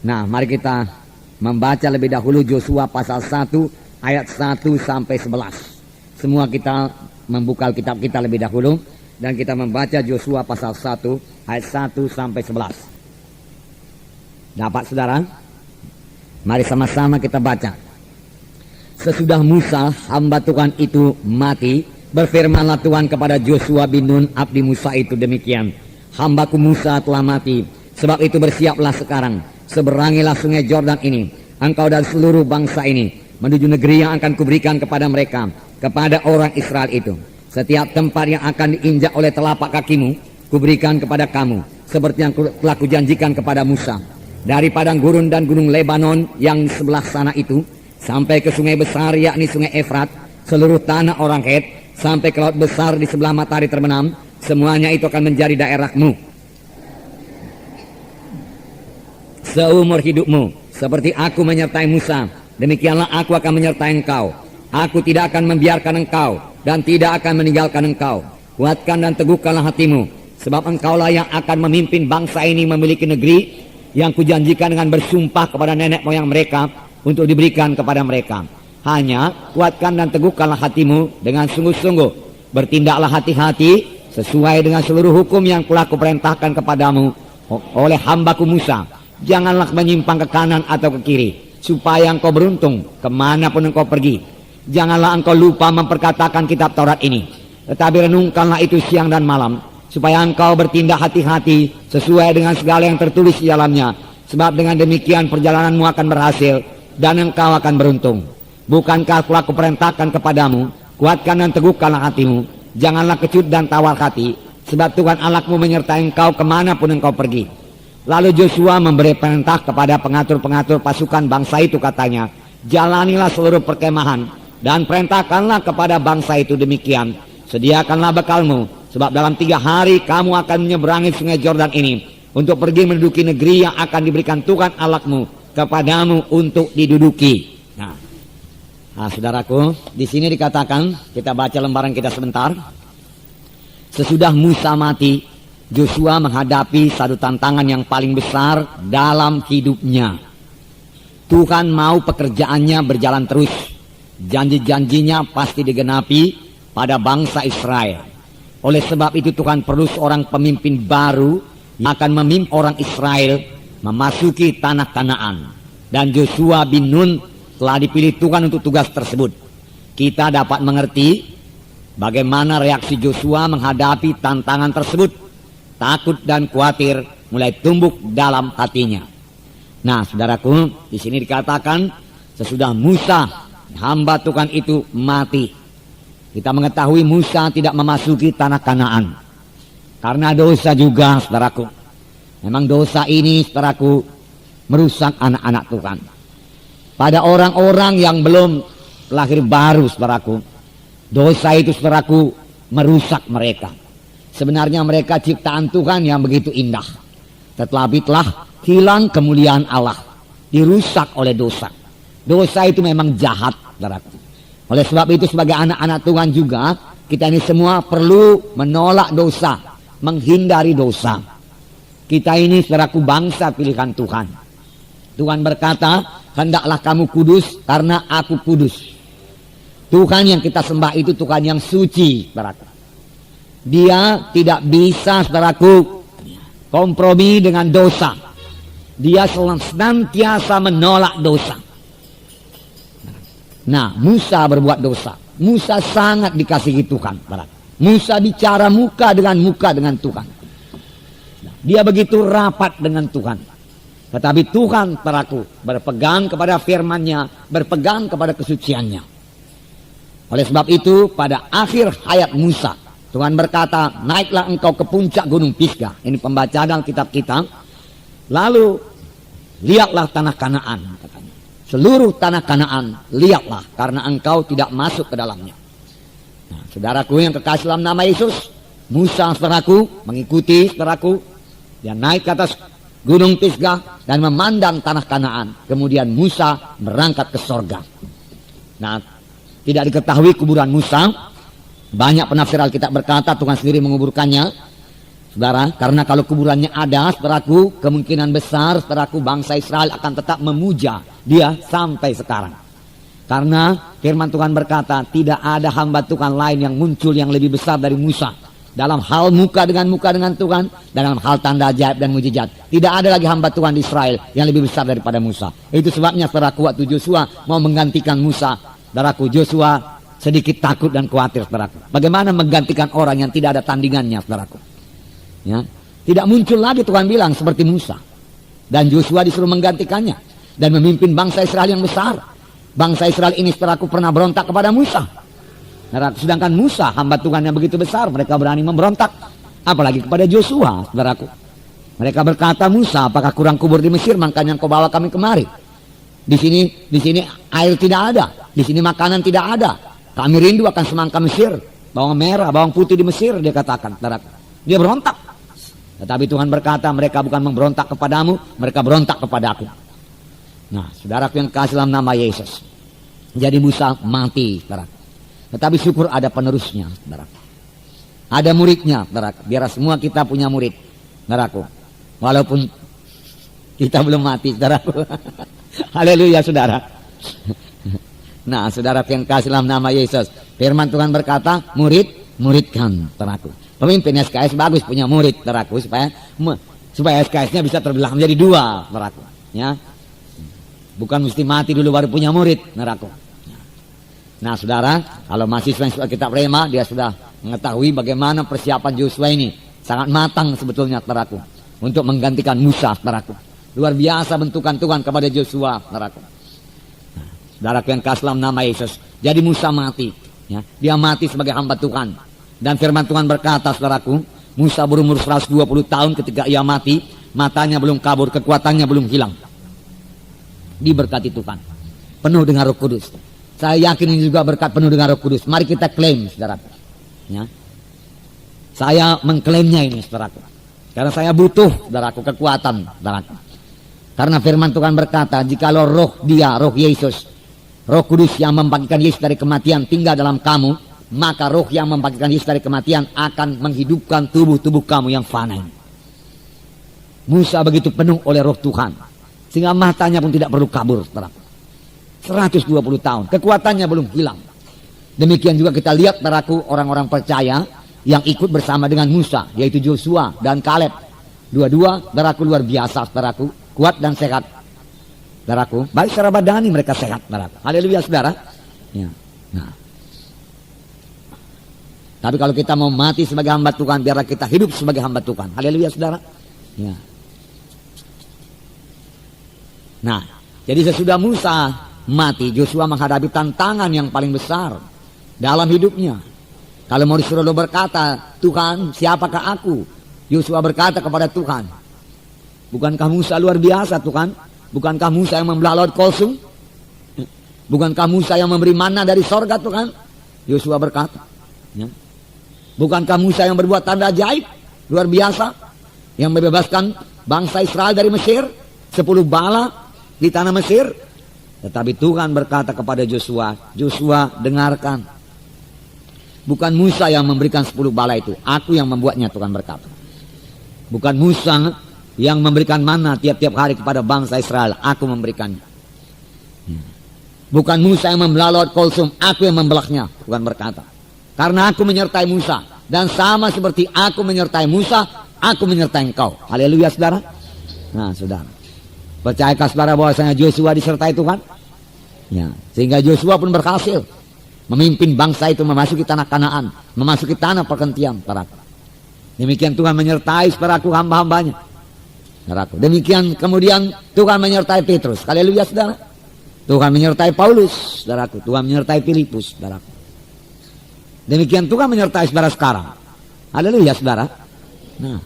Nah, mari kita membaca lebih dahulu Yosua pasal 1 ayat 1 sampai 11. Semua kita membuka kitab kita lebih dahulu dan kita membaca Yosua pasal 1 ayat 1 sampai 11. Dapat saudara? Mari sama-sama kita baca. Sesudah Musa hamba Tuhan itu mati, berfirmanlah Tuhan kepada Yosua bin Nun abdi Musa itu demikian. Hambaku Musa telah mati, sebab itu bersiaplah sekarang, seberangilah sungai Yordan ini, engkau dan seluruh bangsa ini, menuju negeri yang akan kuberikan kepada mereka, kepada orang Israel itu. Setiap tempat yang akan diinjak oleh telapak kakimu, kuberikan kepada kamu, seperti yang telah kujanjikan kepada Musa. Dari padang gurun dan gunung Lebanon yang sebelah sana itu, sampai ke sungai besar yakni sungai Efrat, seluruh tanah orang Het, sampai ke laut besar di sebelah matahari terbenam, semuanya itu akan menjadi daerahmu seumur hidupmu. Seperti aku menyertai Musa, demikianlah aku akan menyertai engkau. Aku tidak akan membiarkan engkau dan tidak akan meninggalkan engkau. Kuatkan dan teguhkanlah hatimu, sebab engkaulah yang akan memimpin bangsa ini memiliki negeri yang kujanjikan dengan bersumpah kepada nenek moyang mereka untuk diberikan kepada mereka. Hanya kuatkan dan teguhkanlah hatimu dengan sungguh-sungguh. Bertindaklah hati-hati sesuai dengan seluruh hukum yang telah kuperintahkan kepadamu oleh hambaku Musa. Janganlah menyimpang ke kanan atau ke kiri, supaya engkau beruntung kemanapun engkau pergi. Janganlah engkau lupa memperkatakan kitab Taurat ini, tetapi renungkanlah itu siang dan malam, supaya engkau bertindak hati-hati sesuai dengan segala yang tertulis di dalamnya. Sebab dengan demikian perjalananmu akan berhasil dan engkau akan beruntung. Bukankah telah kuperintahkan kepadamu, kuatkan dan teguhkanlah hatimu, janganlah kecut dan tawar hati, sebab Tuhan Allahmu menyertai engkau kemanapun engkau pergi. Lalu Yosua memberi perintah kepada pengatur-pengatur pasukan bangsa itu, katanya, jalanilah seluruh perkemahan dan perintahkanlah kepada bangsa itu demikian, sediakanlah bekalmu, sebab dalam 3 hari kamu akan menyeberangi sungai Yordan ini untuk pergi menduduki negeri yang akan diberikan Tuhan Allahmu kepadamu untuk diduduki. Nah, saudaraku, di sini dikatakan, kita baca lembaran kita sebentar. Sesudah Musa mati, Yosua menghadapi satu tantangan yang paling besar dalam hidupnya. Tuhan mau pekerjaannya berjalan terus. Janji-janjinya pasti digenapi pada bangsa Israel. Oleh sebab itu Tuhan perlu seorang pemimpin baru yang akan memimpin orang Israel memasuki tanah Kanaan. Dan Yosua bin Nun telah dipilih Tuhan untuk tugas tersebut. Kita dapat mengerti bagaimana reaksi Yosua menghadapi tantangan tersebut. Takut dan khawatir mulai tumbuh dalam hatinya. Nah, saudaraku, di sini dikatakan sesudah Musa, hamba Tuhan itu mati. Kita mengetahui Musa tidak memasuki tanah Kanaan karena dosa juga, saudaraku. Memang dosa ini, saudaraku, merusak anak-anak Tuhan. Pada orang-orang yang belum lahir baru, saudaraku, dosa itu, saudaraku, merusak mereka. Sebenarnya mereka ciptaan Tuhan yang begitu indah, tetapi telah hilang kemuliaan Allah, dirusak oleh dosa. Dosa itu memang jahat, saudaraku. Oleh sebab itu sebagai anak-anak Tuhan juga, kita ini semua perlu menolak dosa, menghindari dosa. Kita ini, saudaraku, bangsa pilihan Tuhan. Tuhan berkata, hendaklah kamu kudus karena aku kudus. Tuhan yang kita sembah itu Tuhan yang suci, saudaraku. Dia tidak bisa, saudaraku, kompromi dengan dosa. Dia senantiasa menolak dosa. Nah, Musa berbuat dosa. Musa sangat dikasihi Tuhan, saudaraku. Musa bicara muka dengan Tuhan. Dia begitu rapat dengan Tuhan. Tetapi Tuhan, saudaraku, berpegang kepada firman-Nya, berpegang kepada kesuciannya. Oleh sebab itu, pada akhir hayat Musa, Tuhan berkata, naiklah engkau ke puncak gunung Pisgah. Ini pembacaan dalam kitab kita. Lalu lihatlah tanah Kanaan, katanya. Seluruh tanah Kanaan lihatlah, karena engkau tidak masuk ke dalamnya. Nah, saudaraku yang kekasih dalam nama Yesus, Musa, saudaraku, mengikuti, saudaraku. Dia naik ke atas gunung Pisgah dan memandang tanah Kanaan. Kemudian Musa berangkat ke sorga. Nah, tidak diketahui kuburan Musa. Banyak penafsir Alkitab berkata Tuhan sendiri menguburkannya. Saudara, karena kalau kuburannya ada, saudaraku, kemungkinan besar, saudaraku, bangsa Israel akan tetap memuja dia sampai sekarang. Karena firman Tuhan berkata, tidak ada hamba Tuhan lain yang muncul yang lebih besar dari Musa. Dalam hal muka dengan Tuhan, dalam hal tanda ajaib dan mujizat. Tidak ada lagi hamba Tuhan di Israel yang lebih besar daripada Musa. Itu sebabnya saudaraku, waktu Joshua mau menggantikan Musa, saudaraku, Joshua sedikit takut dan khawatir, saudaraku. Bagaimana menggantikan orang yang tidak ada tandingannya, saudaraku? Ya, tidak muncul lagi, Tuhan bilang, seperti Musa. Dan Joshua disuruh menggantikannya dan memimpin bangsa Israel yang besar. Bangsa Israel ini, saudaraku, pernah berontak kepada Musa. Sedangkan Musa, hamba Tuhan yang begitu besar, mereka berani memberontak. Apalagi kepada Joshua, saudaraku. Mereka berkata, Musa, apakah kurang kubur di Mesir, makanya engkau bawa kami kemari? Di sini air tidak ada, di sini makanan tidak ada. Kami rindu akan semangka Mesir, bawang merah, bawang putih di Mesir, dia katakan, saudaraku. Dia berontak. Tetapi Tuhan berkata, mereka bukan memberontak kepadamu, mereka berontak kepadaku. Nah, saudaraku yang kasih dalam nama Yesus. Jadi Musa mati, saudaraku. Tetapi syukur ada penerusnya, saudaraku. Ada muridnya, saudaraku. Biar semua kita punya murid, saudaraku. Walaupun kita belum mati, saudaraku. Haleluya, saudara. Nah, saudaraku yang kasih dalam nama Yesus. Firman Tuhan berkata, muridkan, saudaraku. Pemimpin SKS bagus punya murid, saudaraku, supaya SKS-nya bisa terbelah menjadi dua, saudaraku. Ya. Bukan mesti mati dulu baru punya murid, saudaraku. Nah, saudara, kalau mahasiswa yang sudah kitab Rema, dia sudah mengetahui bagaimana persiapan Joshua ini. Sangat matang sebetulnya, saudaraku, untuk menggantikan Musa, saudaraku. Luar biasa bentukan Tuhan kepada Joshua, saudaraku. Nah, saudaraku yang kasih dalam nama Yesus. Jadi Musa mati. Ya. Dia mati sebagai hamba Tuhan. Dan firman Tuhan berkata, saudaraku, Musa berumur 120 tahun ketika ia mati. Matanya belum kabur, kekuatannya belum hilang. Diberkati Tuhan. Penuh dengan Roh Kudus. Saya yakin ini juga berkat penuh dengan Roh Kudus. Mari kita klaim, saudaraku. Ya. Saya mengklaimnya ini, saudaraku. Karena saya butuh, saudaraku, kekuatan, saudaraku. Karena firman Tuhan berkata, jikalau roh dia, roh Yesus, Roh Kudus yang membangkitkan Yesus dari kematian tinggal dalam kamu, maka roh yang membangkitkan Yesus dari kematian akan menghidupkan tubuh-tubuh kamu yang fana ini. Musa begitu penuh oleh roh Tuhan, sehingga matanya pun tidak perlu kabur, saudaraku. 120 tahun, kekuatannya belum hilang. Demikian juga kita lihat, saudaraku, orang-orang percaya yang ikut bersama dengan Musa, yaitu Joshua dan Kaleb. Dua-dua, saudaraku, luar biasa, saudaraku, kuat dan sehat, saudaraku. Baik secara badani mereka sehat, saudaraku. Haleluya, saudara. Ya. Nah. Tapi kalau kita mau mati sebagai hamba Tuhan, biarlah kita hidup sebagai hamba Tuhan. Haleluya, saudara. Ya. Nah, jadi sesudah Musa mati, Joshua menghadapi tantangan yang paling besar dalam hidupnya. Kalau mau disuruh berkata, Tuhan, siapakah aku? Joshua berkata kepada Tuhan, bukankah Musa luar biasa, Tuhan? Bukankah Musa yang membelah laut Kolsum? Bukankah Musa yang memberi mana dari sorga, Tuhan? Joshua berkata, ya. Bukankah Musa yang berbuat tanda ajaib luar biasa, yang membebaskan bangsa Israel dari Mesir, 10 bala di tanah Mesir? Tetapi Tuhan berkata kepada Joshua, Joshua, dengarkan. Bukan Musa yang memberikan 10 bala itu, aku yang membuatnya, Tuhan berkata. Bukan Musa yang memberikan mana tiap-tiap hari kepada bangsa Israel, aku memberikannya. Bukan Musa yang membelah laut Kolsum, aku yang membelahnya, Tuhan berkata. Karena aku menyertai Musa, dan sama seperti aku menyertai Musa, aku menyertai engkau. Haleluya, saudara. Nah, saudara, percayakah saudara bahwasanya Joshua disertai Tuhan? Ya, sehingga Joshua pun berhasil memimpin bangsa itu memasuki tanah Kanaan, memasuki tanah pergantian, saudaraku. Demikian Tuhan menyertai, saudaraku, hamba-hambanya, saudaraku. Demikian kemudian Tuhan menyertai Petrus. Haleluya, saudara. Tuhan menyertai Paulus, saudaraku. Tuhan menyertai Filipus, saudaraku. Demikian Tuhan menyertai saudara sekarang. Haleluya, saudara. Nah,